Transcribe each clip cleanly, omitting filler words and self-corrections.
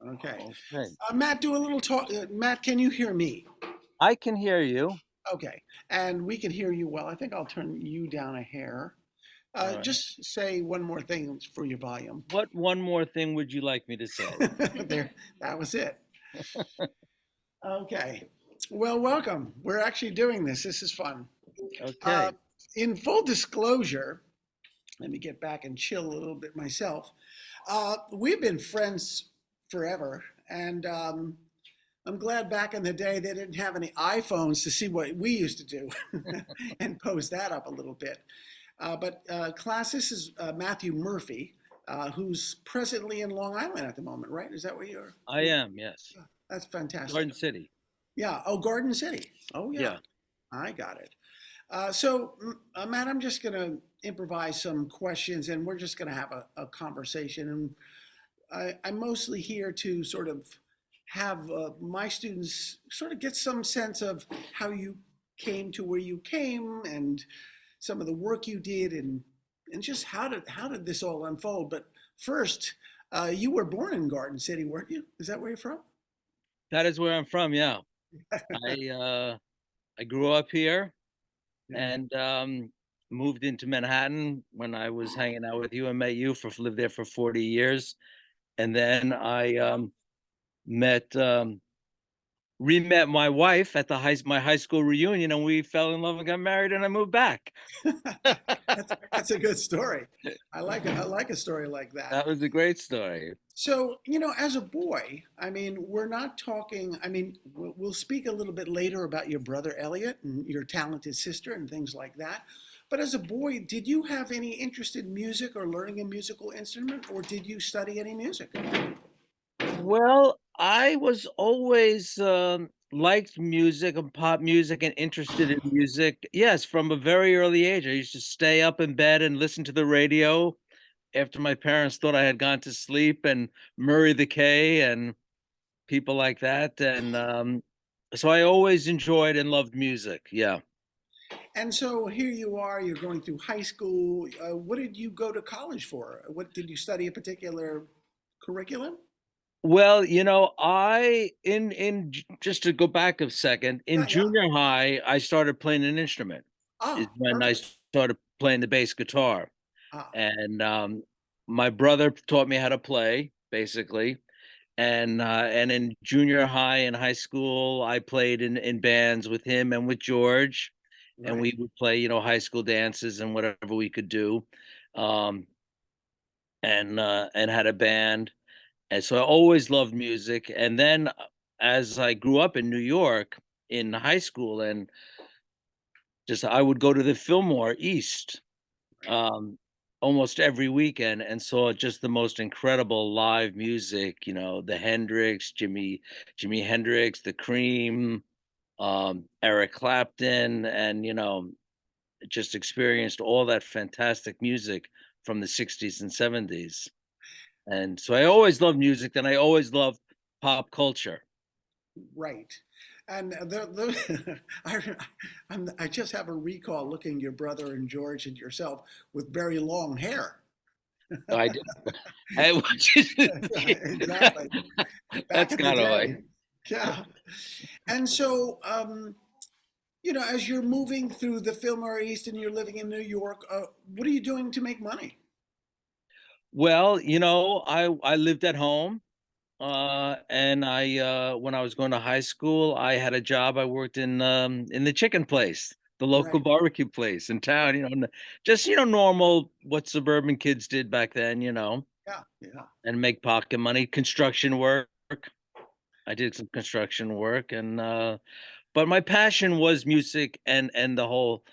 Okay. Okay. Matt, do a little talk. Matt, can you hear me? I can hear you. Okay. And we can hear you well. I think I'll turn you down a hair. All right. Just say one more thing for your volume. What one more thing would you like me to say? There, that was it. Okay. Well, welcome. We're actually doing this. This is fun. Uh, Okay. in full disclosure, let me get back and chill a little bit myself. We've been friends forever, and I'm glad back in the day they didn't have any iPhones to see what we used to do and pose that up a little bit. But class, this is Matthew Murphy, who's presently in Long Island at the moment, right? Is that where you're? I am, yes. That's fantastic. Garden City. Yeah. Oh, Garden City. Oh, yeah. Yeah. I got it. So, Matt, I'm just going to improvise some questions and we're just going to have a conversation. And I'm mostly here to sort of have my students sort of get some sense of how you came to where you came and some of the work you did and just how did this all unfold. But first, you were born in Garden City, weren't you? Is that where you're from? That is where I'm from, yeah. I grew up here Yeah. and moved into Manhattan when I was hanging out with you. I met you for lived there for 40 years. And then I met re-met my wife at my high school reunion, and we fell in love and got married, and I moved back. That's a good story. I like a story like that. That was a great story. So, as a boy, I mean, we're not talking, I mean, we'll speak a little bit later about your brother Elliot and your talented sister and things like that. But as a boy, did you have any interest in music or learning a musical instrument, or did you study any music? Well, I was always liked music and pop music and interested in music. Yes, from a very early age. I used to stay up in bed and listen to the radio after my parents thought I had gone to sleep, and Murray the K and people like that. And so I always enjoyed and loved music. Yeah. And so here you are, you're going through high school. What did you go to college for? What did you study a particular curriculum? Well, I just to go back a second, in Yeah, yeah. junior high, I started playing an instrument. Is Ah, when I perfect. started playing the bass guitar. Ah, And my brother taught me how to play, basically. And in junior high and high school, I played in bands with him and with George, and right. we would play, high school dances and whatever we could do. Um, and had a band. And so I always loved music. And then as I grew up in New York in high school, and just I would go to the Fillmore East Right. um, almost every weekend and saw just the most incredible live music. The Hendrix, Jimi Hendrix, the Cream, Eric Clapton, and just experienced all that fantastic music from the '60s and '70s. And so I always loved music, and I always loved pop culture. Right. And I just have a recall looking your brother and George and yourself with very long hair. I did. I, Exactly. Back that's in the kind of day. like, Yeah. And so, as you're moving through the Fillmore East and you're living in New York, what are you doing to make money? well, I lived at home. And I when I was going to high school, I had a job. I worked in the chicken place, the local Right. barbecue place in town, just normal what suburban kids did back then, Yeah. Yeah. and make pocket money, construction work. I did some construction work, and but my passion was music and the whole,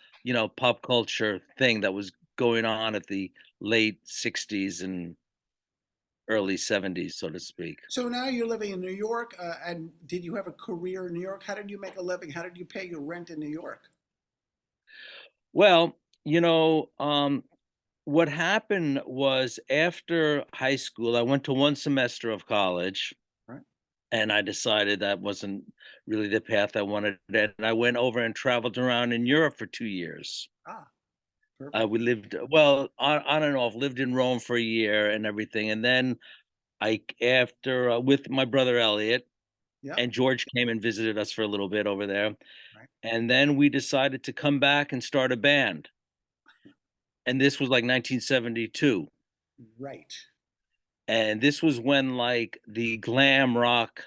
pop culture thing that was going on at the late '60s and early '70s, so to speak. So now you're living in New York, and did you have a career in New York? How did you make a living? How did you pay your rent in New York? Well, what happened was after high school, I went to one semester of college, Right. and I decided that wasn't really the path I wanted. And I went over and traveled around in Europe for 2 years. Ah, perfect. We lived, well, on and off, lived in Rome for a year and everything. And then after with my brother Elliot, Yep. and George came and visited us for a little bit over there. Right. And then we decided to come back and start a band. And this was like 1972. Right. And this was when like the glam rock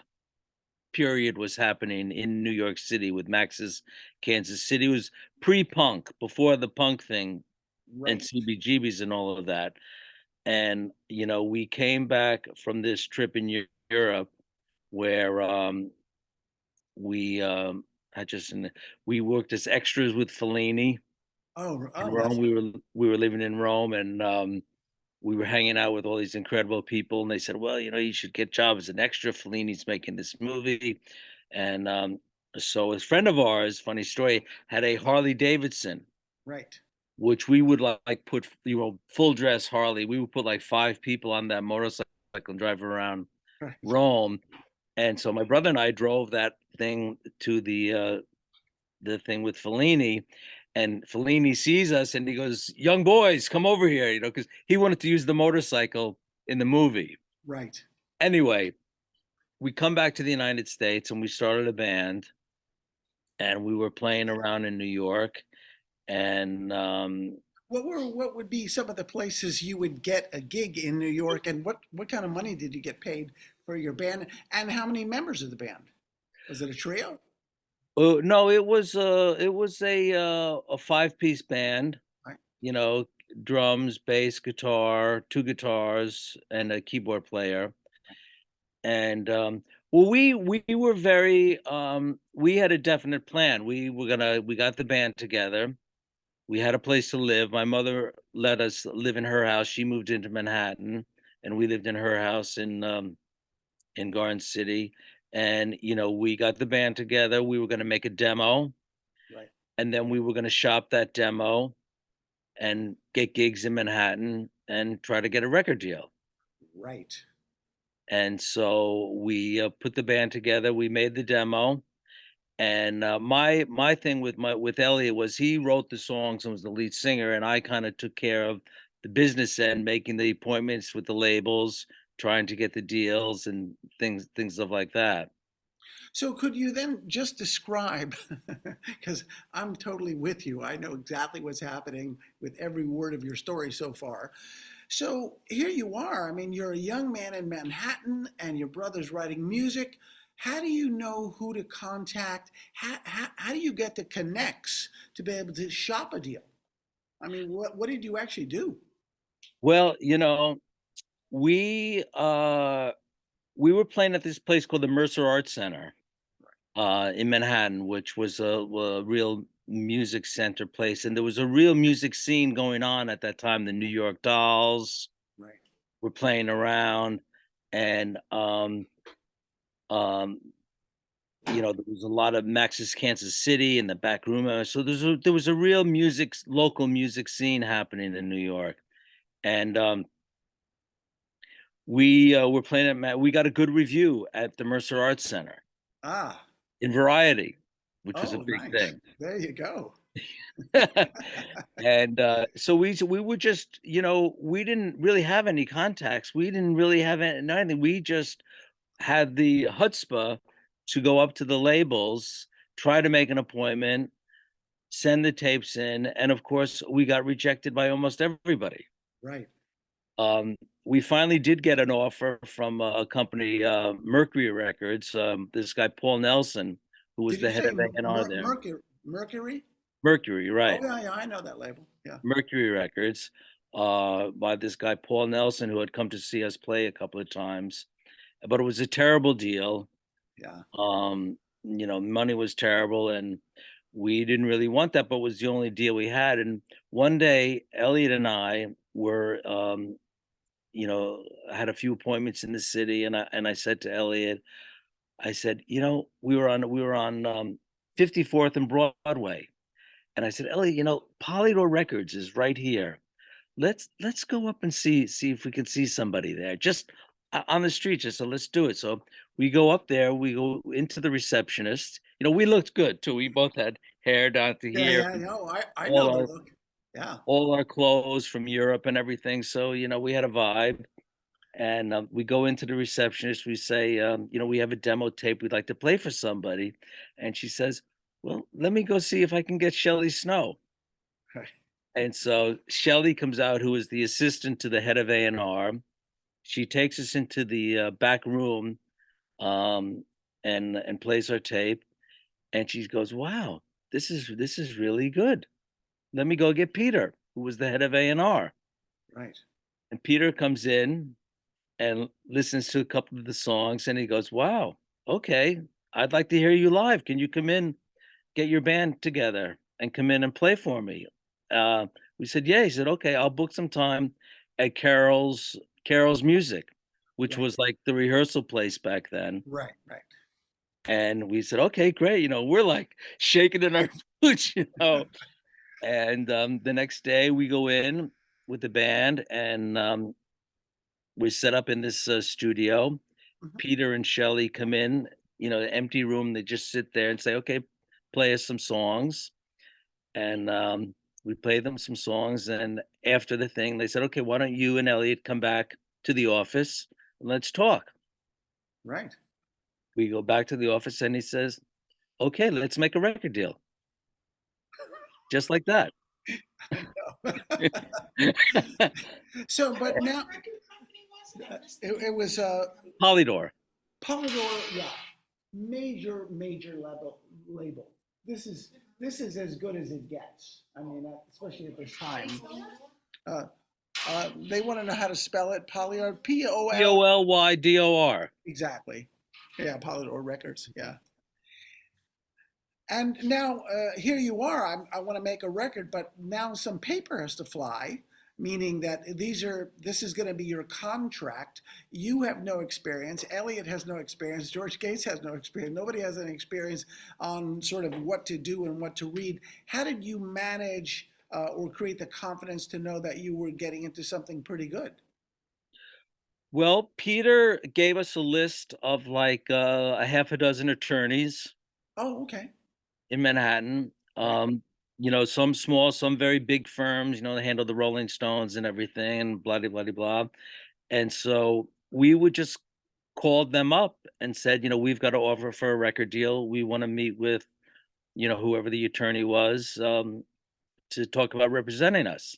period was happening in New York City with Max's Kansas City. It was pre-punk, before the punk thing and Right. CBGBs and all of that. And we came back from this trip in Europe where we I just we worked as extras with Fellini in Oh, Rome. that's We were living in Rome, and we were hanging out with all these incredible people, and they said, "Well, you should get jobs as an extra. Fellini's making this movie," and so a friend of ours, funny story, had a Harley Davidson, right. which we would like put full dress Harley. We would put like 5 people on that motorcycle and drive around Right. Rome. And so my brother and I drove that thing to the thing with Fellini, and Fellini sees us and he goes, "Young boys, come over here," because he wanted to use the motorcycle in the movie. Right. Anyway, we come back to the United States and we started a band, and we were playing around in New York, and What would be some of the places you would get a gig in New York, and what kind of money did you get paid for your band, and how many members of the band? Was it a trio? no, it was a 5-piece band, Right. you know, drums, bass, guitar, 2 guitars, and a keyboard player. And well, we were very we had a definite plan. We got the band together. We had a place to live. My mother let us live in her house. She moved into Manhattan, and we lived in her house in Garden City. And we got the band together. We were going to make a demo, Right. and then we were going to shop that demo and get gigs in Manhattan and try to get a record deal. Right. And so we put the band together. We made the demo, and my thing with Elliot was he wrote the songs and was the lead singer, and I kind of took care of the business end, making the appointments with the labels, trying to get the deals and things of like that. So could you then just describe, because I'm totally with you. I know exactly what's happening with every word of your story so far. So here you are. I mean, you're a young man in Manhattan and your brother's writing music. How do you know who to contact? How do you get the connects to be able to shop a deal? I mean, what did you actually do? Well, we were playing at this place called the Mercer Arts Center in Manhattan, which was a real music center place, and there was a real music scene going on at that time. The New York Dolls Right. were playing around, and um, there was a lot of Max's Kansas City in the back room. So there was a real local music scene happening in New York, and we were playing at we got a good review at the Mercer Arts Center Ah, in Variety, which was a oh, big nice. thing. There you go. And so we were just, we didn't really have any contacts. We didn't really have anything. We just had the chutzpah to go up to the labels, try to make an appointment, send the tapes in, and of course, we got rejected by almost everybody. Right. We finally did get an offer from a company, Mercury Records. This guy Paul Nelson, who was Did you the head say of A&R there. Mercury? Mercury? Mercury, Oh right? yeah, yeah, I know that label. Yeah. Mercury Records, by this guy Paul Nelson, who had come to see us play a couple of times. But it was a terrible deal. Yeah. Money was terrible, and we didn't really want that, but it was the only deal we had. And one day, Elliot and I were, had a few appointments in the city, and I said to Elliot, I said, we were on 54th and Broadway, and I said, Elliot, Polydor Records is right here. Let's go up and see if we can see somebody there, just on the street. Just so let's do it. So we go up there. We go into the receptionist. We looked good too. We both had hair down to Yeah, here, yeah, and no, I know all the our look. Yeah. all our clothes from Europe and everything. So we had a vibe. And we go into the receptionist. We say, we have a demo tape we'd like to play for somebody. And she says, well, let me go see if I can get Shelley Snow. Right. And so Shelley comes out, who is the assistant to the head of A&R. She takes us into the back room, um, and plays our tape. And she goes, wow, this is really good. Let me go get Peter, who was the head of A&R. Right. And Peter comes in and listens to a couple of the songs, and he goes, wow, okay, I'd like to hear you live. Can you come in, get your band together and come in and play for me? Uh, we said, yeah. He said, okay, I'll book some time at Carol's Music, which Right. was like the rehearsal place back then. Right. Right. And we said, okay, great. We're like shaking in our boots. And the next day we go in with the band, and we set up in this studio. Mhm. Peter and Shelley come in, the empty room. They just sit there and say, okay, play us some songs. And we play them some songs. And after the thing, they said, okay, why don't you and Elliot come back to the office and let's talk. Right. We go back to the office, and he says, okay, let's make a record deal. Just like that. I know. So, but now it was Polydor. Polydor, yeah, major level label. This is this is as good as it gets. I mean, especially at this time. Uh, they want to know how to spell it. Polydor, Pol. Pollydor. Exactly. Yeah, Polydor Records. Yeah. And now here you are. I want to make a record, but now some paper has to fly, meaning that this is going to be your contract. You have no experience. Elliot has no experience. George Gates has no experience. Nobody has any experience on sort of what to do and what to read. How did you manage or create the confidence to know that you were getting into something pretty good? Well, Peter gave us a list of like a half a dozen attorneys Oh, okay. in Manhattan. Right. Some small, some very big firms. They handle the Rolling Stones and everything, and blah blah blah blah. And so we would just called them up and said, we've got to offer for a record deal. We want to meet with whoever the attorney was, to talk about representing us.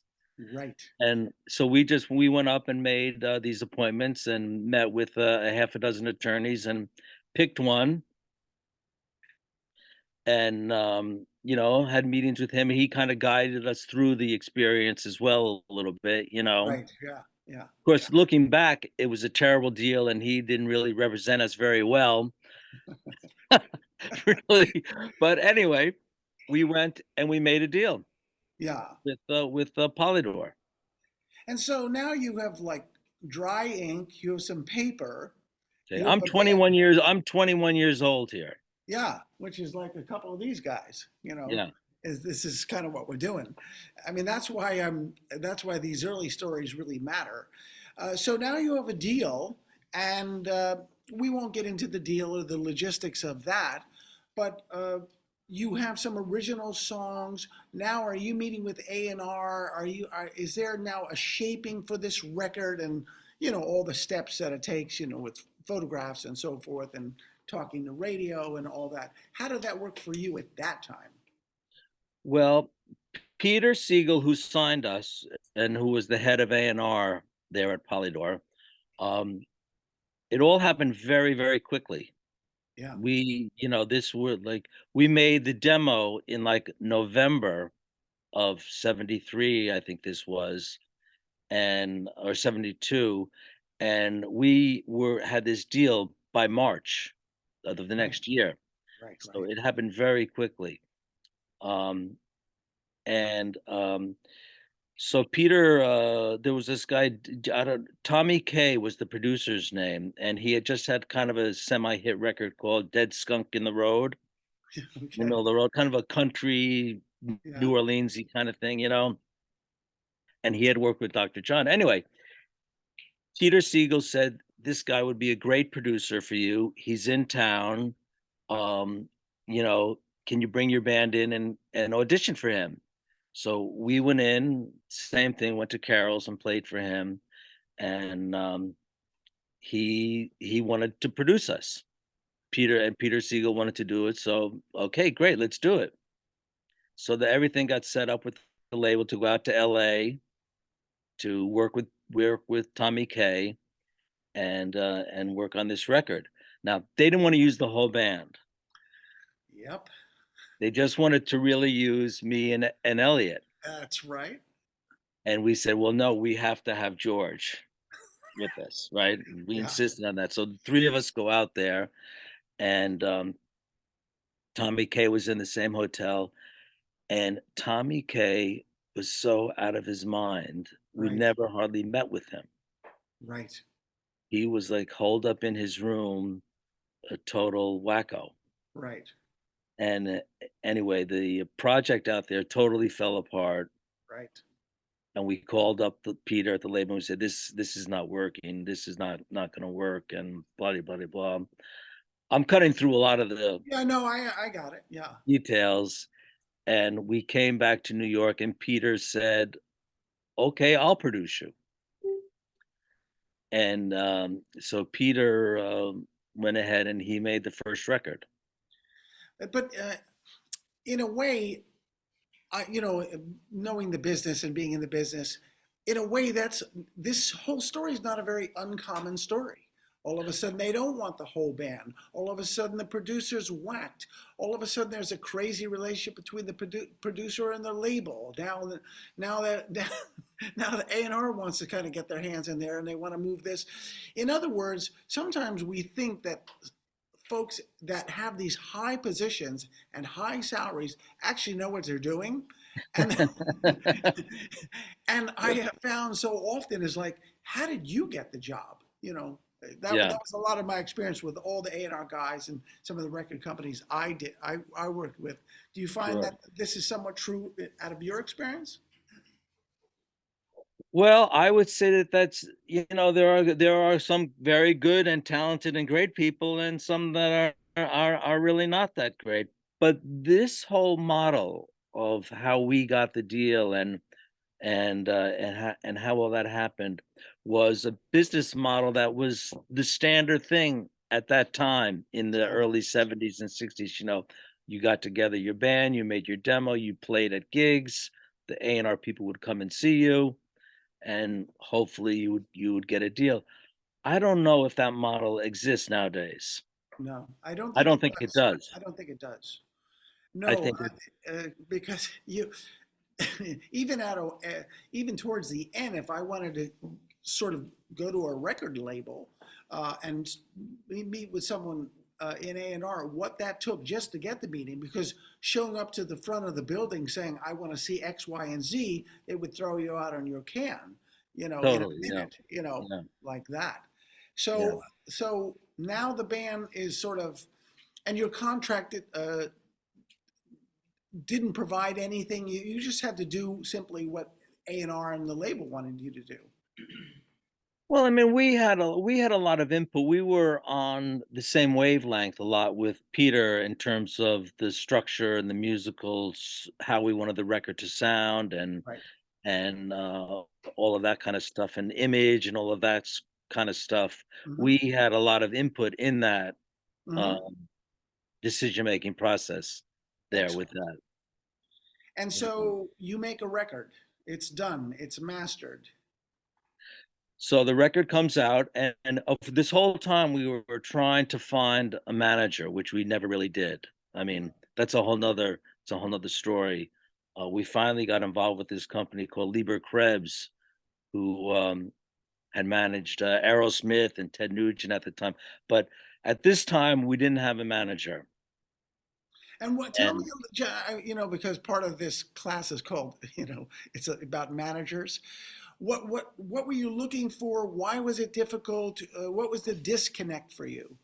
Right. And so we went up and made these appointments and met with a half a dozen attorneys and picked one, and had meetings with him. He kind of guided us through the experience as well a little bit. Of Right. Yeah. Yeah. course, looking back, it was a terrible deal, and he didn't really represent us very well. Really. But anyway, we went and we made a deal Yeah. with Polydor. And so now you have like dry ink, you have some paper, Okay, you have a band. I'm 21 years old here. Yeah, which is like a couple of these guys, Yeah. is this is kind of what we're doing. I mean, that's why these early stories really matter. So now you have a deal, and we won't get into the deal or the logistics of that, but you have some original songs. Now, are you meeting with A&R? Is there now a shaping for this record, and all the steps that it takes, with photographs and so forth, and talking to radio and all that. How did that work for you at that time? Well, Peter Siegel, who signed us and who was the head of A&R there at Polydor, um, it all happened very, very quickly. Yeah. This were like we made the demo in like November of 73, I think this was, and or 72, and we were had this deal by March of the Right. next year. Right. So Right. it happened very quickly. Um, and So Peter, there was this guy, I don't, Tommy K was the producer's name, and he had just had kind of a semi-hit record called "Dead Skunk in the Road," in the Okay. middle of the road, kind of a country Yeah. New Orleansy kind of thing. And he had worked with Dr. John. Anyway, Peter Siegel said this guy would be a great producer for you. He's in town. Um, you know, can you bring your band in and audition for him? So we went in, same thing, went to Carol's and played for him. And he wanted to produce us. Peter Siegel wanted to do it, so, "Okay, great, let's do it." So that everything got set up with the label to go out to LA to work with Tommy Kaye and work on this record. Now, they didn't wanna use the whole band. Yep, They just wanted to really use me and Elliot, that's right. and we said, "Well, no, we have to have George with us," right? And we Yeah, insisted on that. So the 3 of us go out there, and, Tommy Kaye was in the same hotel, and Tommy Kaye was so out of his mind, we right, never hardly met with him. right, He was, like, holed up in his room, a total wacko. right, And, anyway, the project out there totally fell apart, right. and we called up the Peter at the label, and we said, "This is not working. This is not gonna work," and blah, blah, blah, blah. I'm cutting through a lot of the Yeah, no, I got it. Yeah. details, and we came back to New York, and Peter said, "Okay, I'll produce you." And, so Peter, went ahead and he made the first record. But in a way, knowing the business and being in the business, in a way, this whole story is not a very uncommon story. All of a sudden, they don't want the whole band. All of a sudden, the producer's whacked. All of a sudden, there's a crazy relationship between the producer and the label. Now that now the A&R wants to kind of get their hands in there and they want to move this. In other words, sometimes we think that folks that have these high positions and high salaries actually know what they're doing. And and I have found so often is like, how did you get the job? That Yeah, was a lot of my experience with all the A&R guys and some of the record companies I worked with. Do you find sure. that this is somewhat true out of your experience? Well, I would say that there are some very good and talented and great people and some that are really not that great. But this whole model of how we got the deal and how all that happened was a business model that was the standard thing at that time in the Yeah, early 70s and 60s. You got together your band, you made your demo, you played at gigs, the A&R people would come and see you, and hopefully you would get a deal. I don't know if that model exists nowadays. no, I don't I think don't it think it does. does. I don't think it does. I No, think it because even even towards the end, if I wanted to sort of go to a record label and meet with someone in A&R, what that took just to get the meeting, because showing up to the front of the building saying I want to see X, Y, and Z, it would throw you out on your can, in a totally, yeah, minute, yeah, like that. yeah. So now the band is sort of, and you're contracted. Didn't provide anything. You just had to do simply what A&R and the label wanted you to do. Well, I mean, we had a lot of input. We were on the same wavelength a lot with Peter in terms of the structure and the musicals, how we wanted the record to sound, and Right. and uh, all of that kind of stuff, and image and all of that kind of stuff. Hmm. We had a lot of input in that Hmm. um, decision making process there with Excellent. that. And Yeah. so you make a record. It's done. It's mastered. So the record comes out, and of this whole time we were trying to find a manager, which we never really did. I mean, it's a whole nother story. We finally got involved with this company called Lieber Krebs, who had managed Aerosmith and Ted Nugent at the time. But at this time, we didn't have a manager. And what? Tell me, And because part of this class is called, it's about managers. What were you looking for? Why was it difficult? What was the disconnect for you?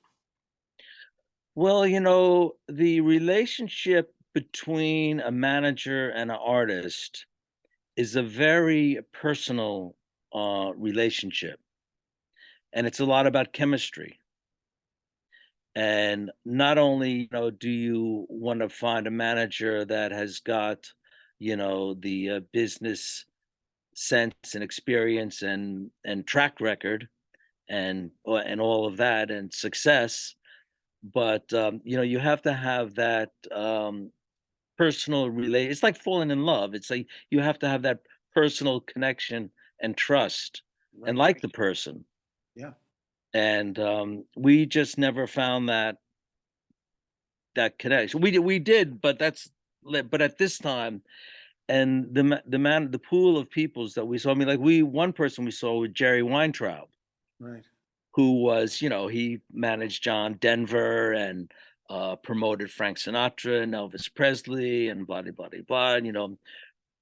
well, the relationship between a manager and an artist is a very personal relationship, and it's a lot about chemistry. And not only do you want to find a manager that has got the business sense and experience and track record, and all of that and success. But you have to have that personal relate. It's like falling in love. It's like you have to have that personal connection and trust and Right. like the person. Yeah. And we just never found that connection. We did, but but at this time, and the pool of peoples that we saw. I mean, like we one person we saw with Jerry Weintraub, Right. who was, he managed John Denver and promoted Frank Sinatra and Elvis Presley and blah, blah, blah, blah. And,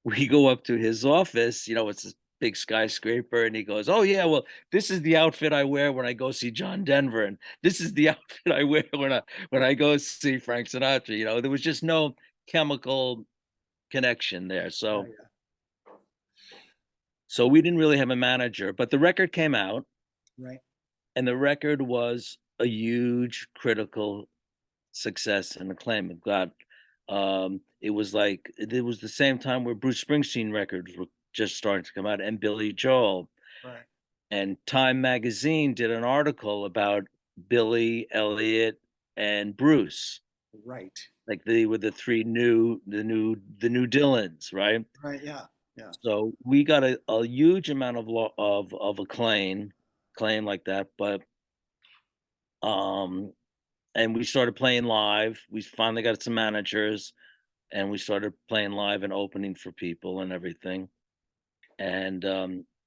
we go up to his office, it's this big skyscraper, and he goes, "Oh yeah, well, this is the outfit I wear when I go see John Denver, and this is the outfit I wear when I go see Frank Sinatra." There was just no chemical connection there. Yeah. So Yeah. so we didn't really have a manager, but the record came out, Right. and the record was a huge critical success and acclaim. It got it was the same time where Bruce Springsteen records were just starting to come out, and Billy Joel. Right. And Time magazine did an article about Billy, Elliot, and Bruce. Right. Like they were the new Dylans, right? Right. Yeah. Yeah. So we got a huge amount of claim like that, but um and we started playing live. We finally got some managers, and we started playing live and opening for people and everything. And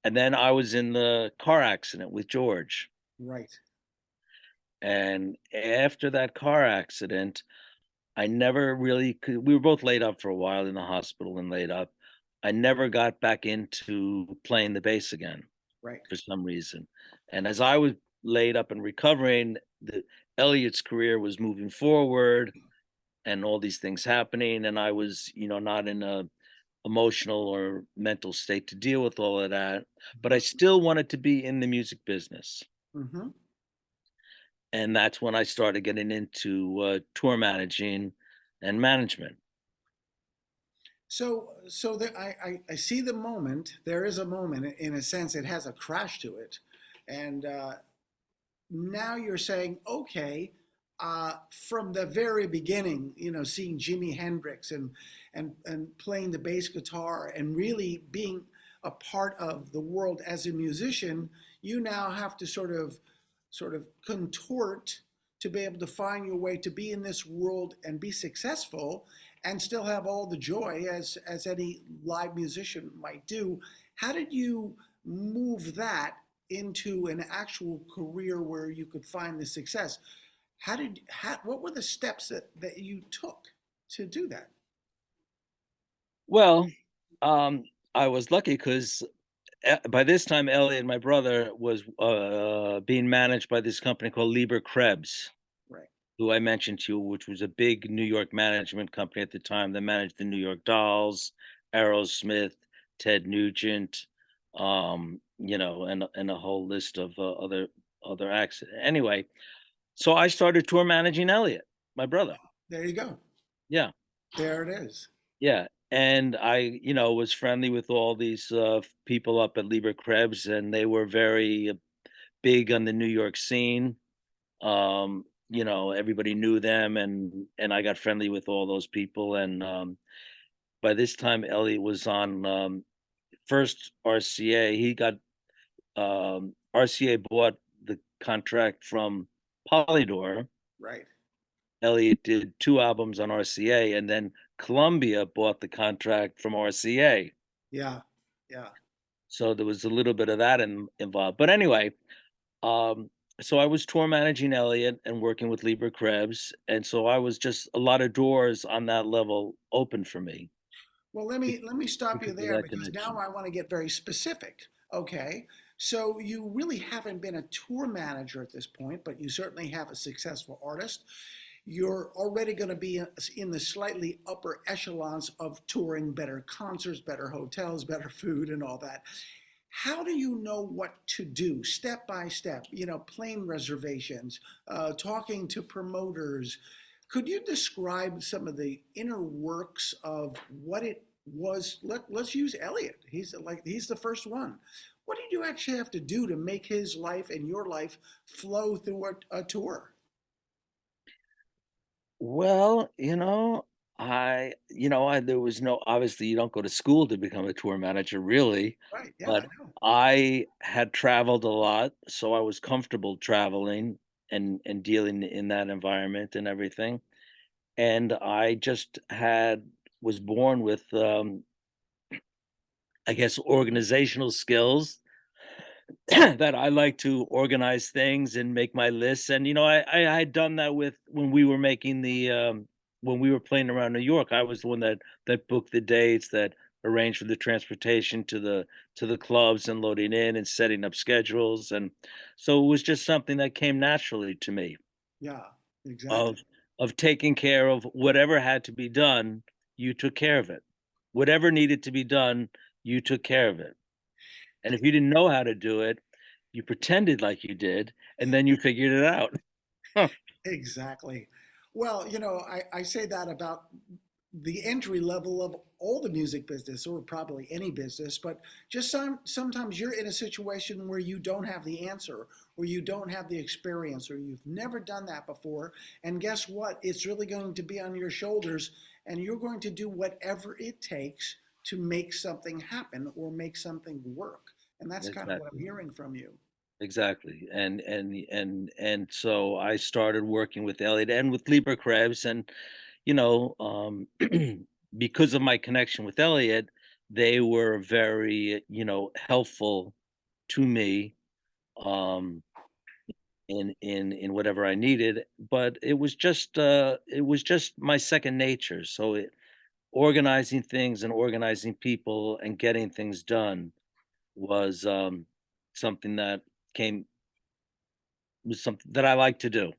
then I was in the car accident with George. Right. And after that car accident, I never really could. We were both laid up for a while in the hospital and laid up. I never got back into playing the bass again Right. for some reason. And as I was laid up and recovering, Elliot's career was moving forward and all these things happening, and I was, not in a emotional or mental state to deal with all of that, but I still wanted to be in the music business. Mm-hmm. And that's when I started getting into tour managing and management. So there, I see the moment. There is a moment. In a sense, it has a crash to it, and now you're saying, okay, from the very beginning, seeing Jimi Hendrix and playing the bass guitar and really being a part of the world as a musician, you now have to sort of contort to be able to find your way to be in this world and be successful and still have all the joy as any live musician might do. How did you move that into an actual career where you could find the success? What were the steps that you took to do that? Well, um, I was lucky because by this time, Elliot, my brother, was being managed by this company called Lieber Krebs, Right. who I mentioned to you, which was a big New York management company at the time that managed the New York Dolls, Aerosmith, Ted Nugent, and a whole list of other acts. Anyway, so I started tour managing Elliot, my brother. There you go. Yeah, There it is. yeah. And I, was friendly with all these people up at Lieber Krebs, and they were very big on the New York scene. Everybody knew them, and I got friendly with all those people. And by this time, Elliot was on first RCA. He got RCA bought the contract from Polydor. Right. Elliot did 2 albums on RCA, and then Columbia bought the contract from RCA. Yeah. Yeah. So there was a little bit of that involved. But anyway, um, so I was tour managing Elliot and working with Lieber Krebs, and so I was just a lot of doors on that level open for me Well, let be- me let me stop you because of there that because now connection. I want to get very specific. Okay. So you really haven't been a tour manager at this point, but you certainly have a successful artist. You're already going to be in the slightly upper echelons of touring better concerts, better hotels, better food, and all that. How do you know what to do step by step? Plane reservations, talking to promoters. Could you describe some of the inner works of what it was? Let's use Elliot. He's the first one. What did you actually have to do to make his life and your life flow through a tour? Well, there was no obviously you don't go to school to become a tour manager really, Right. Yeah, I but know. I had traveled a lot, so I was comfortable traveling and dealing in that environment and everything. And I just had was born with I guess organizational skills that I like to organize things and make my lists. And I had done that with when we were making the when we were playing around New York. I was the one that booked the dates, that arranged for the transportation to the clubs and loading in and setting up schedules. And so it was just something that came naturally to me Yeah, of exactly. taking care of whatever had to be done. You took care of it. Whatever needed to be done, you took care of it. And if you didn't know how to do it, you pretended like you did, and then you figured it out. Huh. Exactly. Well, I say that about the entry level of all the music business, or probably any business, but just sometimes you're in a situation where you don't have the answer, or you don't have the experience, or you've never done that before. And guess what? It's really going to be on your shoulders, and you're going to do whatever it takes to make something happen or make something work. And that's kind of what I'm Exactly, hearing from you. exactly, and so I started working with Elliot and with Lieber Krebs, and, you know, um, because of my connection with Elliot, they were very, helpful to me, um, in whatever I needed, but it was just my second nature, so organizing things and organizing people and getting things done was, something that came was something that I like to do.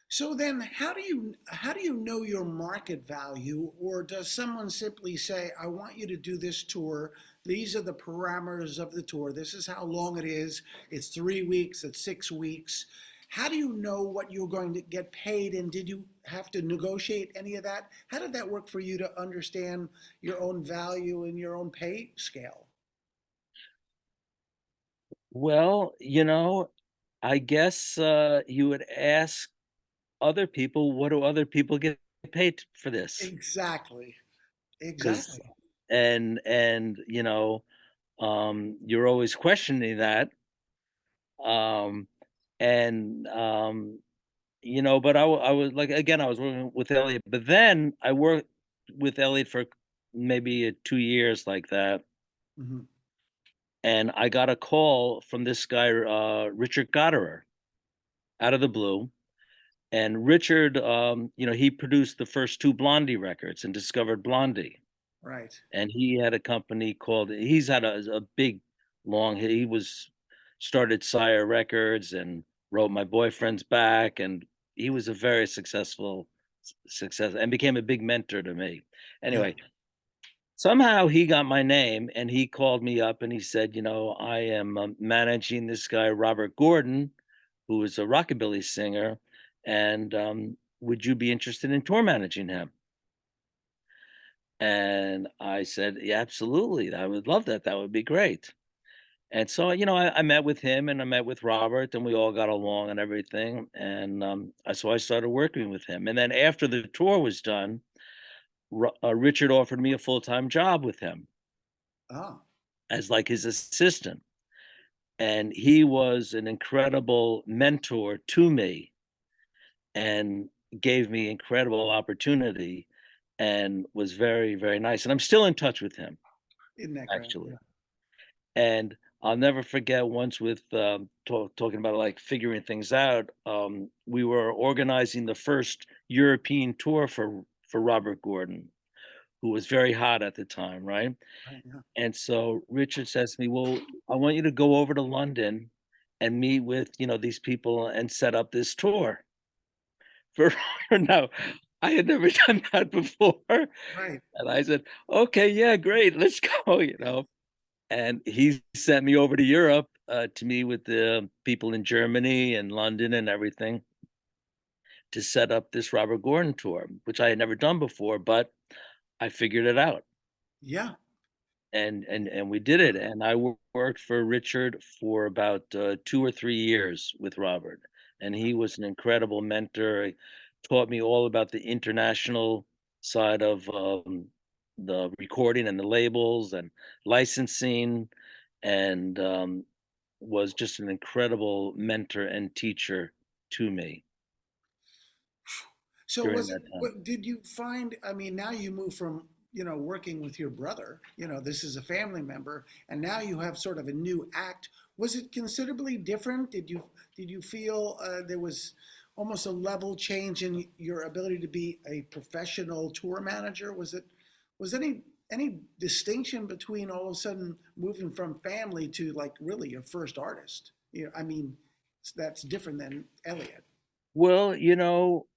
So then how do you know your market value, or does someone simply say, I want you to do this tour. These are the parameters of the tour. This is how long it is. It's 3 weeks, it's 6 weeks. How do you know what you're going to get paid, and did you have to negotiate any of that? How did that work for you to understand your own value and your own pay scale? Well, I guess, you would ask other people, what do other people get paid for this? Exactly. Because Exactly. you're always questioning that, um, and, but I was like, again, I was working with Elliot, but then I worked with Elliot for maybe, 2 years like that, Hmm. and I got a call from this guy, Richard Gotterer, out of the blue. And Richard, he produced the first 2 Blondie records and discovered Blondie. Right. And he had a company called he's had a big, long he was started Sire Records and wrote My Boyfriend's Back, and he was a very successful success and became a big mentor to me. Yeah. Anyway, somehow he got my name and he called me up and he said, I am managing this guy, Robert Gordon, who is a rockabilly singer, and would you be interested in tour managing him? And I said, yeah, absolutely. I would love that. That would be great. And so, I met with him and I met with Robert and we all got along and everything. And so I started working with him. And then after the tour was done, Richard offered me a full time job with him Ah, as like his assistant. And he was an incredible mentor to me and gave me incredible opportunity and was very, very nice. And I'm still in touch with him, isn't that great? Yeah. actually. And I'll never forget once with talking about like figuring things out. We were organizing the first European tour for Robert Gordon, who was very hot at the time, right? Right. Yeah. And so Richard says to me, "Well, I want you to go over to London and meet with these people and set up this tour for." No, I had never done that before, Right. and I said, "Okay, yeah, great, let's go." And he sent me over to Europe, to meet with the people in Germany and London and everything to set up this Robert Gordon tour, which I had never done before, but I figured it out. Yeah. and we did it, and I worked for Richard for about 2 or 3 years with Robert, and he was an incredible mentor. He taught me all about the international side of, the recording and the labels and licensing, and, was just an incredible mentor and teacher to me So during was it, that time. what did you find, I mean, now you move from, working with your brother, this is a family member, and now you have sort of a new act. Was it considerably different? Did you feel there was almost a level change in your ability to be a professional tour manager? Was any distinction between all of a sudden moving from family to like really your first artist? I mean, that's different than Elliot. Well,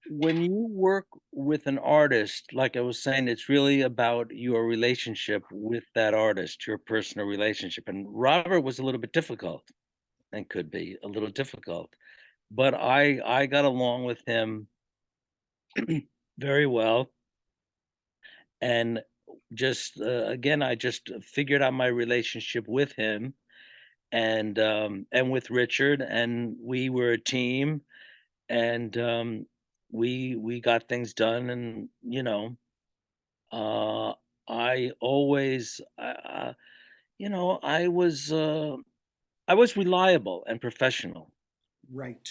when you work with an artist, like I was saying, it's really about your relationship with that artist, your personal relationship. And Robert was a little bit difficult and could be a little difficult, but I got along with him very well. And just again, I just figured out my relationship with him and with Richard, and we were a team, and we got things done, and uh I always I was reliable and professional. Right.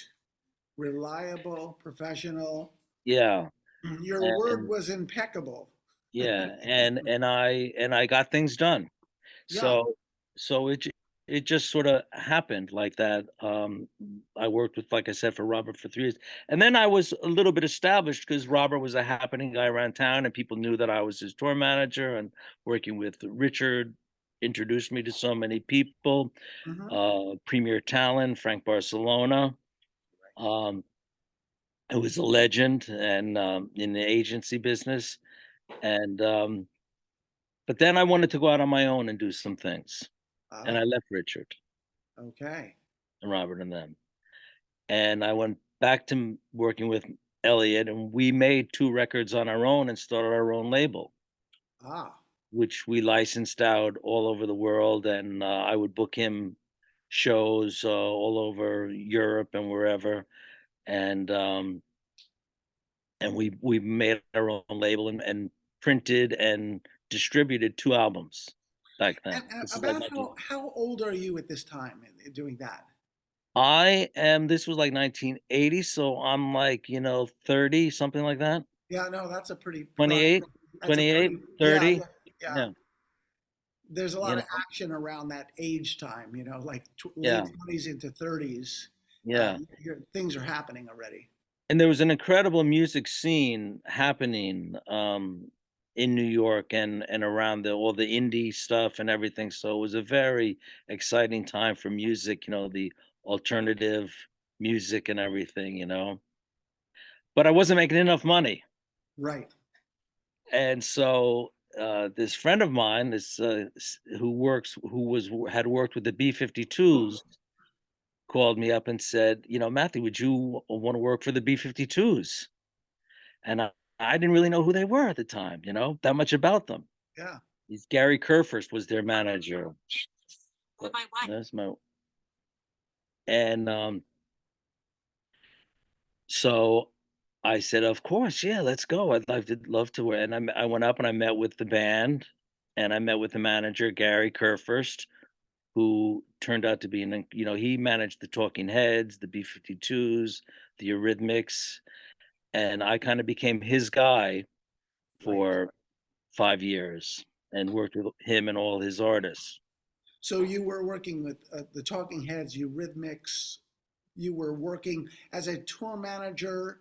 Reliable, professional. Yeah. Your word And was impeccable. yeah, and I got things done. Yeah. So it just sorta happened like that. I worked with, like I said, for Robert for 3 years, and then I was a little bit established because Robert was a happening guy around town, and people knew that I was his tour manager, and working with Richard introduced me to so many people, Hmm. Premier Talent, Frank Barcelona, um, who was a legend and, in the agency business, and, but then I wanted to go out on my own and do some things, and I Ah, left Richard okay. and Robert and them. And I went back to working with Elliot, and we made 2 records on our own and started our own label, Ah, which we licensed out all over the world. And I would book him shows all over Europe and wherever. And we made our own label and printed and distributed 2 albums back then. and This is like about 19. how old are you at this time doing that? This was like 1980, so I'm like, 30, something like that. Yeah, no, that's a pretty prime. 28, That's a 28, pretty, yeah, 30. yeah, yeah. Yeah, There's a lot you of know, action around that age time, like late yeah, 20s into 30s. yeah. Things are happening already. And there was an incredible music scene happening in New York and around all the indie stuff and everything. So it was a very exciting time for music, the alternative music and everything. But I wasn't making enough money. Right, And so this friend of mine, this who had worked with the B-52s, called me up and said, Matthew, would you want to work for the B-52s? And I didn't really know who they were at the time, that much about them. yeah. Gary Kurfürst was their manager. That's my and so I said, of course, yeah, let's go. I'd love to work. And I went up and I met with the band, and I met with the manager, Gary Kurfürst, who turned out to be he managed the Talking Heads, the B-52s, the Eurythmics, and I kind of became his guy Right. for 5 years and worked with him and all his artists. So you were working with the Talking Heads, Eurythmics. You were working as a tour manager,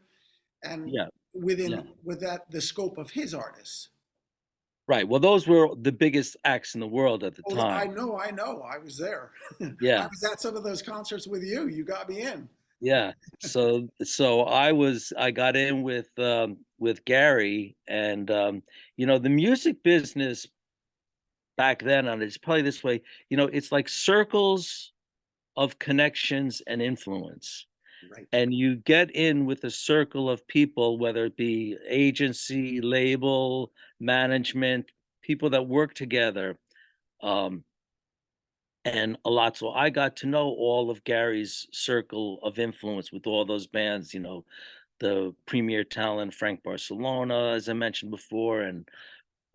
and Yeah, yeah. with that the scope of his artists. Right, well, those were the biggest acts in the world at the Oh, I time. know, I know. I was there. I Yeah, was at some of those concerts with you. You got me in. yeah. So I got in with Gary, and, the music business back then, and it's probably this way, it's like circles of connections and influence. Right, And you get in with a circle of people, whether it be agency, label, management, people that work together. Um, and a lot. So I got to know all of Gary's circle of influence with all those bands, the Premier Talent, Frank Barcelona, as I mentioned before, and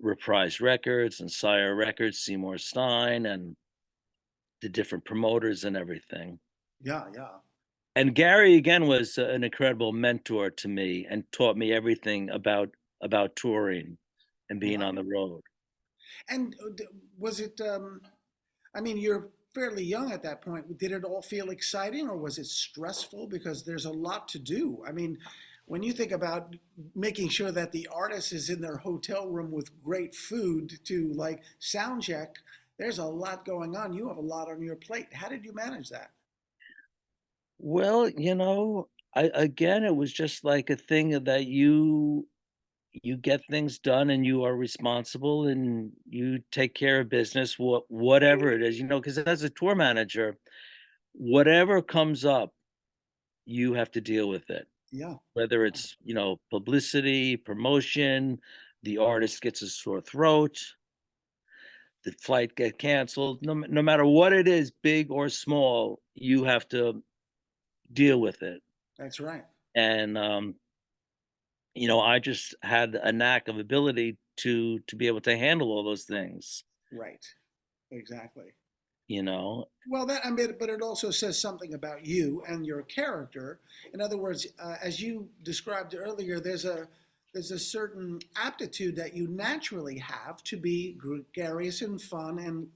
Reprise Records and Sire Records, Seymour Stein, and the different promoters and everything. Yeah, yeah. And Gary again was an incredible mentor to me and taught me everything about touring and being Yeah. on the road. And was it, I mean, you're fairly young at that point. Did it all feel exciting or was it stressful? Because there's a lot to do. I mean, when you think about making sure that the artist is in their hotel room with great food to like sound check, there's a lot going on. You have a lot on your plate. How did you manage that? Well, it was just like a thing that you get things done and you are responsible and you take care of business, whatever it is, because as a tour manager, whatever comes up, you have to deal with it. Yeah, Whether it's, publicity, promotion, the artist gets a sore throat, the flight get canceled, no matter what it is, big or small, you have to deal with it. that's right. And I just had a knack of ability to be able to handle all those things, Right. Exactly. you know. Well, that I mean, but it also says something about you and your character. In other words, as you described earlier, there's a certain aptitude that you naturally have to be gregarious and fun and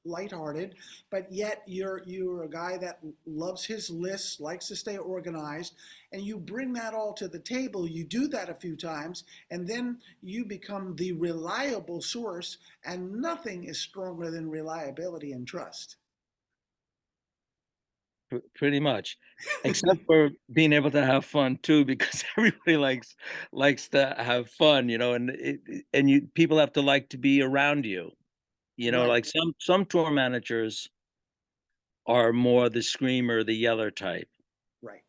lighthearted, but yet you're a guy that loves his lists, likes to stay organized, and you bring that all to the table. You do that a few times, and then you become the reliable source, and nothing is stronger than reliability and trust. Pretty much, except for being able to have fun too, because everybody likes to have fun, and you people have to like to be around you. Right, Like some tour managers are more the screamer, the yeller type. right.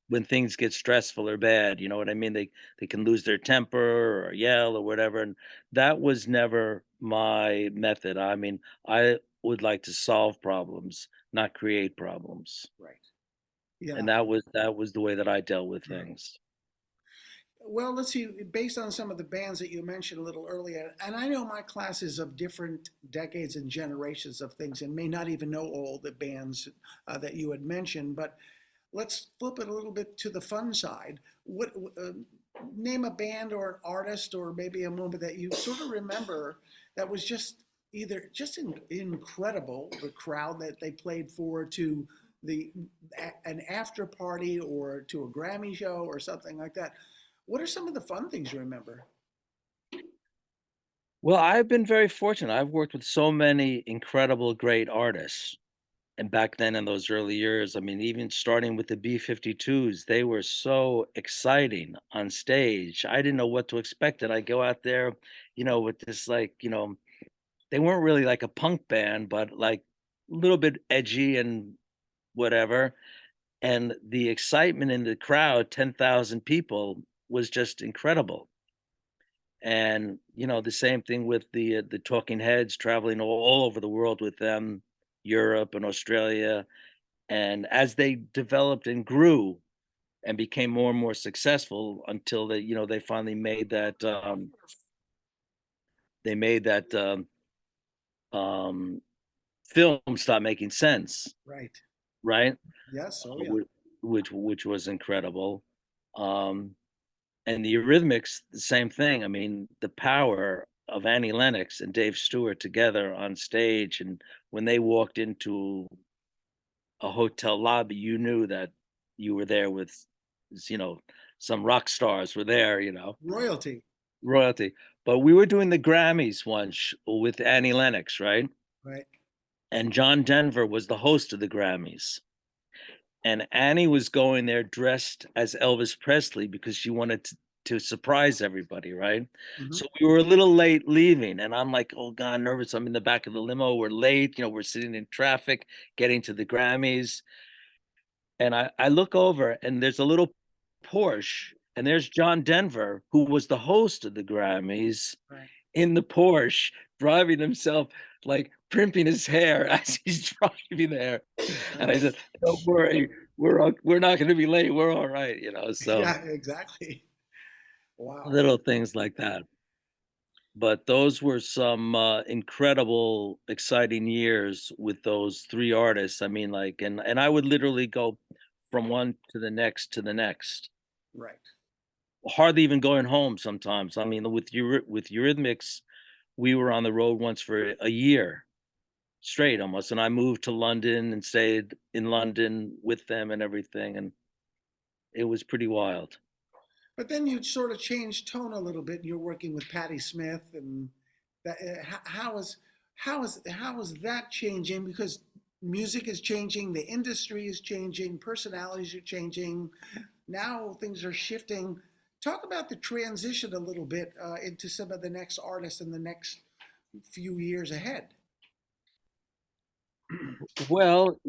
When things get stressful or bad, you know what I mean? They can lose their temper or yell or whatever, and that was never my method. I mean, I would like to solve problems, not create problems. Right. Yeah. And that was the way that I dealt with Right. things. Well, let's see. Based on some of the bands that you mentioned a little earlier, and I know my class is of different decades and generations of things, and may not even know all the bands that you had mentioned. But let's flip it a little bit to the fun side. What name a band or an artist or maybe a moment that you sort of remember that was just either just incredible, the crowd that they played for, to the an after party or to a Grammy show or something like that. What are some of the fun things you remember? Well, I've been very fortunate. I've worked with so many incredible, great artists. And back then in those early years, I mean, even starting with the B-52s, they were so exciting on stage. I didn't know what to expect. And I go out there, with this they weren't really like a punk band, but like a little bit edgy and whatever. And the excitement in the crowd, 10,000 people, was just incredible. And, the same thing with the Talking Heads, traveling all over the world with them, Europe and Australia. And as they developed and grew and became more and more successful until they finally made that um, film stop making sense, Right. right? Yes. Oh, yeah. Wh- which was incredible. Um, and the Eurythmics, the same thing. I mean, the power of Annie Lennox and Dave Stewart together on stage, and when they walked into a hotel lobby, you knew that you were there with, you know, some rock stars were there, Royalty. royalty. But we were doing the Grammys once with Annie Lennox, right? Right. And John Denver was the host of the Grammys. And Annie was going there dressed as Elvis Presley because she wanted to surprise everybody, right? Hmm. So we were a little late leaving, and I'm like, oh God, nervous. I'm in the back of the limo. We're late. We're sitting in traffic, getting to the Grammys. And I look over, and there's a little Porsche, and there's John Denver, who was the host of the Grammys, Right. in the Porsche driving himself, like primping his hair as he's driving there. And I said, "Don't worry, we're not gonna be late. We're all right," you know, so Yeah, exactly. Wow. little things like that. But those were some, incredible, exciting years with those 3 artists. I mean, like, and I would literally go from one to the next to the next, Right. hardly even going home sometimes. I mean, with Eurythmics, we were on the road once for a year straight almost, and I moved to London and stayed in London with them and everything, and it was pretty wild. But then you sort of changed tone a little bit. You're working with Patti Smith, and that how is that changing? Because music is changing, the industry is changing, personalities are changing. Now things are shifting. Talk about the transition a little bit into some of the next artists in the next few years ahead. Well,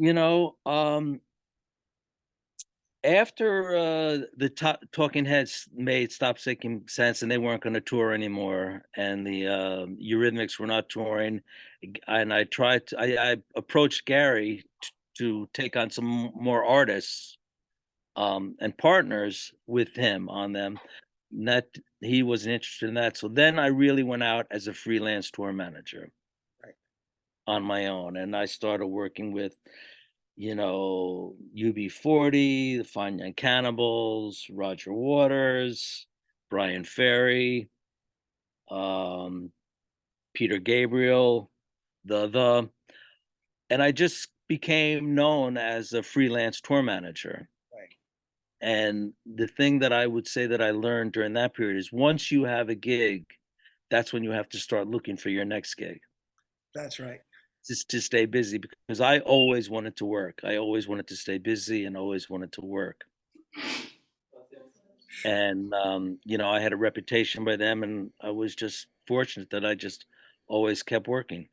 after, the Talking Heads made stopped making sense and they weren't gonna tour anymore, and the, Eurythmics were not touring, and I approached Gary to take on some more artists, and partners with him on them, and that he wasn't interested in that, so then I really went out as a freelance tour manager Right. on my own, and I started working with UB40, the Fine Young Cannibals, Roger Waters, Brian Ferry, um, Peter Gabriel, the, and I just became known as a freelance tour manager. Right. And the thing that I would say that I learned during that period is once you have a gig, that's when you have to start looking for your next gig. That's right. Just to stay busy because I always wanted to work. I always wanted to stay busy and always wanted to work. And, I had a reputation by them, and I was just fortunate that I just always kept working.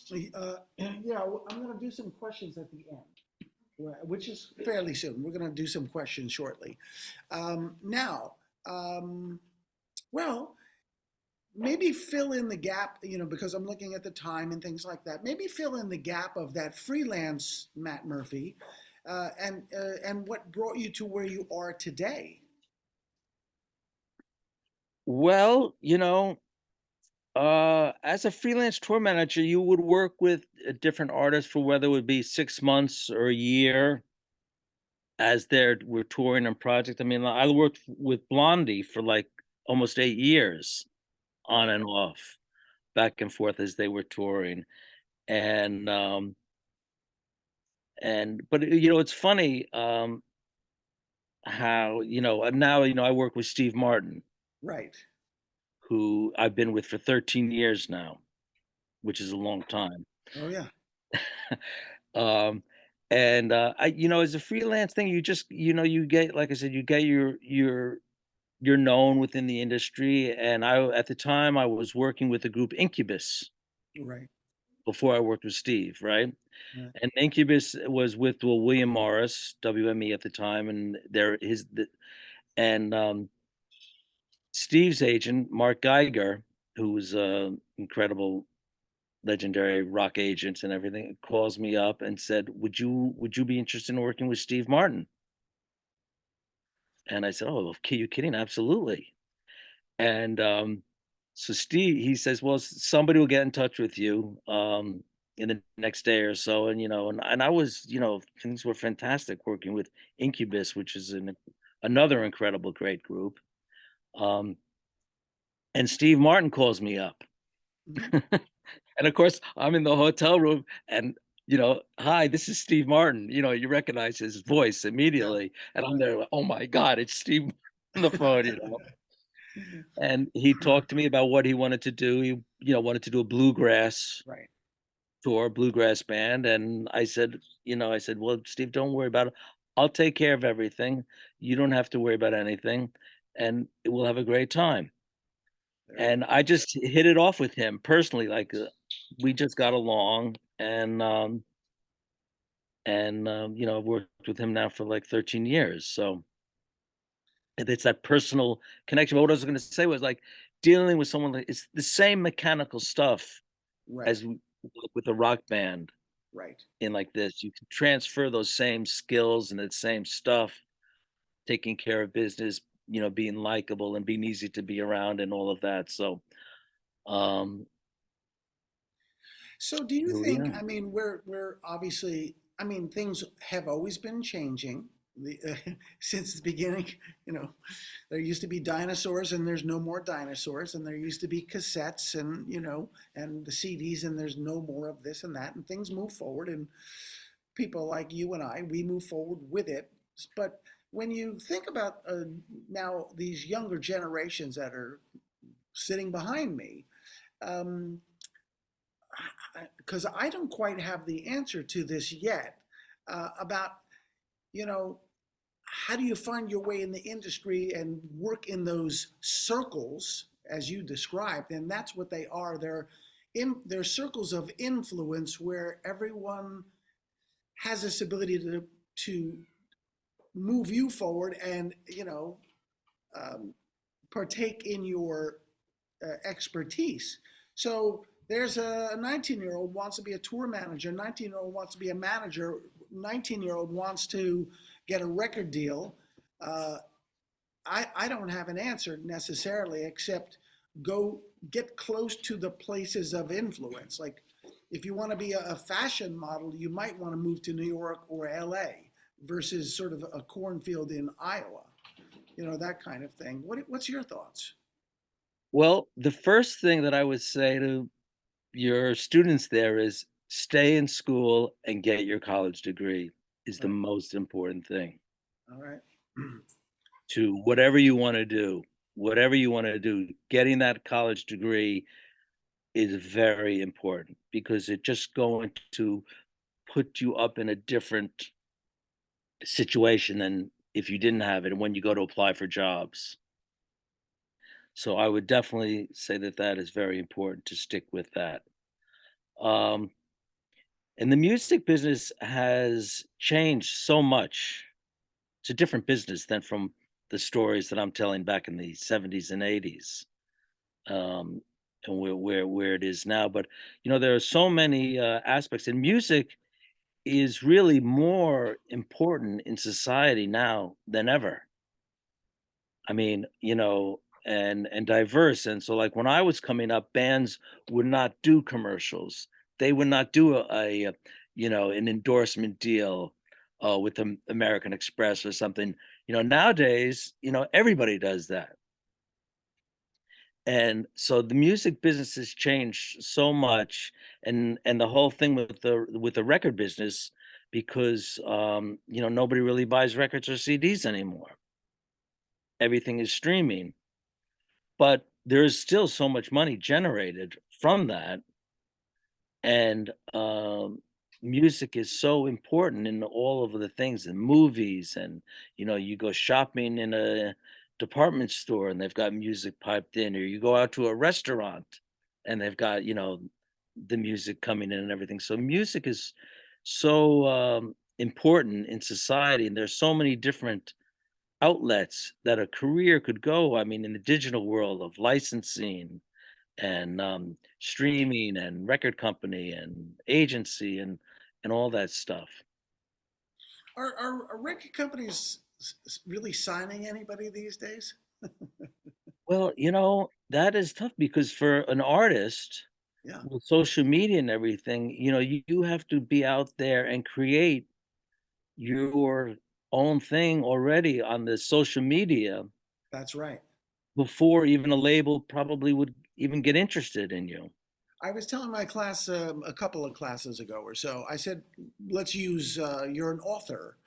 Yeah, I'm going to do some questions at the end, which is fairly soon. We're going to do some questions shortly. Now, um, well, maybe fill in the gap, because I'm looking at the time and things like that. Maybe fill in the gap of that freelance Matt Murphy, and what brought you to where you are today. Well, as a freelance tour manager, you would work with different artists for whether it would be 6 months or a year as they were touring and project. I mean, I worked with Blondie for like almost 8 years on and off, back and forth as they were touring. And but it's funny how now I work with Steve Martin, Right. who I've been with for 13 years now, which is a long time. Oh yeah. um, and as a freelance thing, you just you get, like I said, you get you're known within the industry. And at the time I was working with the group Incubus Right. before I worked with Steve, right? Right. And Incubus was with William Morris, WME at the time, and and Steve's agent, Mark Geiger, who was a incredible, legendary rock agent and everything, calls me up and said, "Would you be interested in working with Steve Martin?" And I said, "Oh, okay, you kidding? Absolutely." And so Steve, he says, "Well, somebody will get in touch with you in the next day or so." And and I was, things were fantastic working with Incubus, which is another incredible, great group. Um, and Steve Martin calls me up. Mhm. And of course, I'm in the hotel room and, "Hi, this is Steve Martin." You recognize his voice Yeah. immediately. And I'm Right. there like, "Oh my God, it's Steve on the phone." And he talked to me about what he wanted to do. He, wanted to do a bluegrass Right. tour, bluegrass band. And I said, "Well, Steve, don't worry about it. I'll take care of everything. You don't have to worry about anything. And we'll have a great time." There you And I just hit it off with him personally, like, we just got along, I've worked with him now for like 13 years, so and it's that personal connection. But what I was gonna say was, like, dealing with someone like it's the same mechanical stuff Right, as with a rock band right. in like this. You can transfer those same skills and that same stuff, taking care of business, being likable and being easy to be around and all of that. So, um, So do you so think, yeah. I mean, we're obviously, I mean, things have always been changing since the beginning, you know, there used to be dinosaurs and there's no more dinosaurs, and there used to be cassettes and, and the CDs, and there's no more of this and that, and things move forward, and people like you and I, we move forward with it. But when you think about now these younger generations that are sitting behind me, um, because I don't quite have the answer to this yet, about, you know, how do you find your way in the industry and work in those circles as you described? And that's what they are. They're circles of influence where everyone has this ability to move you forward and, um, partake in your expertise. So there's a 19-year-old wants to be a tour manager, 19-year-old wants to be a manager, 19-year-old wants to get a record deal. Uh, I don't have an answer necessarily, except go get close to the places of influence. Like if you want to be a fashion model, you might want to move to New York or LA versus sort of a cornfield in Iowa, that kind of thing. What's your thoughts? Well, the first thing that I would say to your students there is stay in school and get your college degree is the Right. most important thing All right. to whatever you want to do. Whatever you want to do, getting that college degree is very important because it's just going to put you up in a different situation than if you didn't have it when you go to apply for jobs. So I would definitely say that that is very important to stick with that. Um, and the music business has changed so much. It's a different business than from the stories that I'm telling back in the 70s and 80s, and where it is now. But there are so many aspects, and music is really more important in society now than ever. I mean, and diverse. And so, like when I was coming up, bands would not do commercials. They would not do an endorsement deal with the American Express or something. Nowadays, everybody does that. And so the music business has changed so much, and the whole thing with the record business, because nobody really buys records or CDs anymore. Everything is streaming. But there is still so much money generated from that, and, music is so important in all of the things in movies, and, you go shopping in a department store and they've got music piped in, or you go out to a restaurant and they've got, the music coming in and everything. So music is so, important in society, and there's so many different outlets that a career could go. I mean, in the digital world of licensing and streaming and record company and agency and all that stuff. Are record companies really signing anybody these days? Well, that is tough because for an artist Yeah, with social media and everything, you have to be out there and create your own thing already on the social media that's right. before even a label probably would even get interested in you. I was telling my class a couple of classes ago or so. I said, let's use you're an author,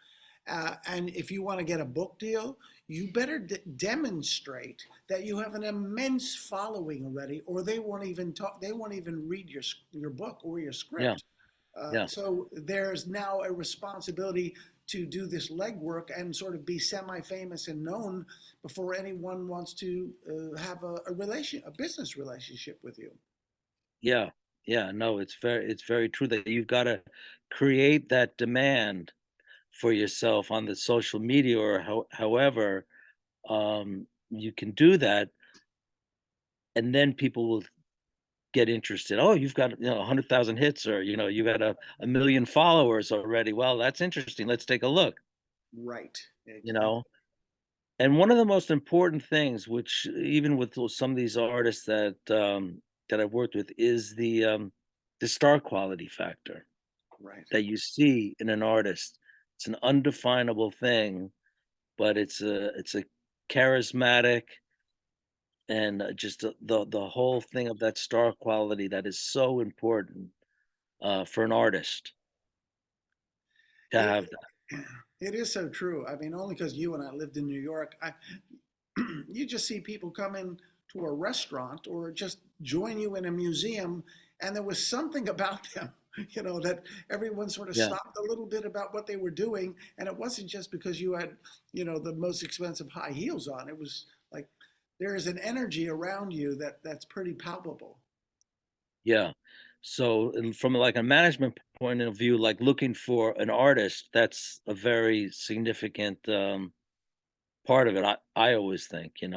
and if you want to get a book deal, you better demonstrate that you have an immense following already, or they won't even talk. They won't even read your book or your Yeah, script. yeah. So there's now a responsibility to do this legwork and sort of be semi-famous and known before anyone wants to have a business relationship with you. Yeah, yeah, no, it's very true that you've gotta create that demand for yourself on the social media or however, you can do that, and then people will get interested. Oh, you've got 100,000 hits, or you got a million followers already. Well, that's interesting. Let's take a look. Right. You Exactly. know, and one of the most important things, which even with some of these artists that I've worked with, is the star quality factor Right. that you see in an artist. It's an undefinable thing, but it's a charismatic and just the whole thing of that star quality that is so important for an artist to It, have that. it is so true. I mean, only because you and I lived in New York, you just see people come in to a restaurant or just join you in a museum, and there was something about them, that everyone sort of Yeah, stopped a little bit about what they were doing, and it wasn't just because you had, the most expensive high heels on. It was like there is an energy around you that's pretty palpable. yeah. So from like a management point of view, like looking for an artist, that's a very significant part of it. I always think, Yeah,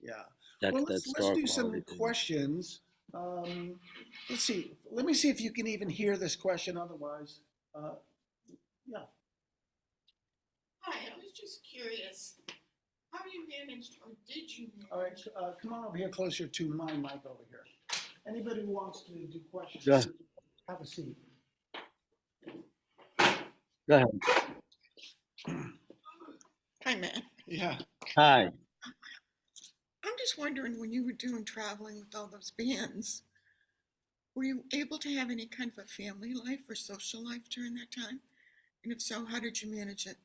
yeah. that's Well, that let's star do quality some thing. questions. Let's see. Let me see if you can even hear this question. Otherwise, uh, yeah. Hi, I was just curious how you managed or did you All right, manage? come on over here closer to my mic over here. Anybody who wants to do questions, Go, have a seat. go ahead. Hi, Matt. Yeah. Hi. I'm just wondering when you were doing traveling with all those bands, were you able to have any kind of a family life or social life during that time? And if so, how did you manage it?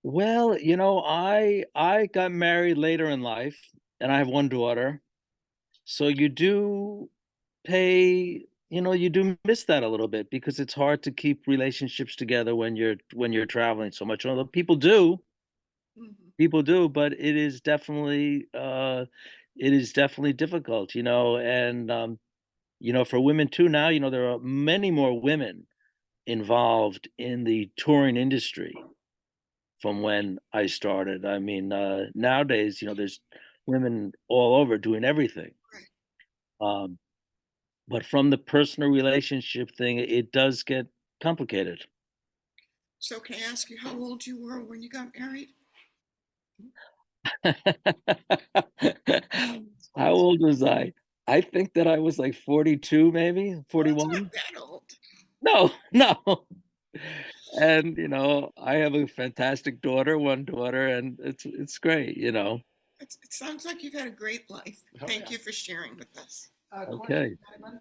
Well, I got married later in life, and I have one daughter. So you do you do miss that a little bit because it's hard to keep relationships together when you're traveling so much. Although Hmm. people do, but it is definitely difficult, and for women too now, there are many more women involved in the touring industry from when I started. I mean, nowadays, there's women all over doing everything. Right. Um, but from the personal relationship thing, it does get complicated. So can I ask you how old you were when you got married? How old was I? I think that I was like 42, maybe Well, it's not 41. that old. No, no. And I have a fantastic daughter, one daughter, and it's great. It sounds like you've had a great life. Oh, Thank yeah. you for sharing with us. Question, Okay. anyone?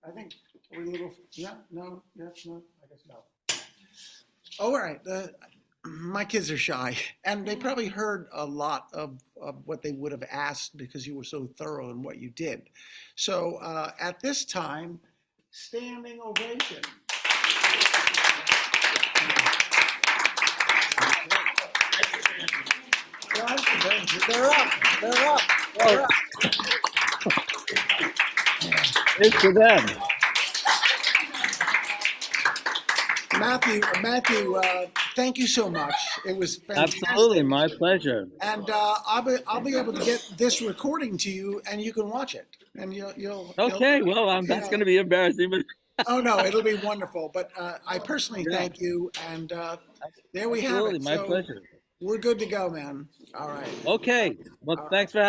I think are we a little. Yeah. No. Yes. No. I guess no. All right. My kids are shy, and they probably heard a lot of what they would have asked because you were so thorough in what you did. So at this time, standing ovation. They're up. They're up. They're up. Well, They're up. it's for them. Matthew, thank you so much. It was Absolutely, fantastic, my pleasure. and I'll be able to get this recording to you, and you can watch it, and you'll Okay, well, that's yeah. going to be embarrassing, but Oh no, it'll be wonderful. But I personally yeah, thank you, and there we have absolutely, it. my So pleasure. we're good to go, man. All right. Okay, well, All right. thanks for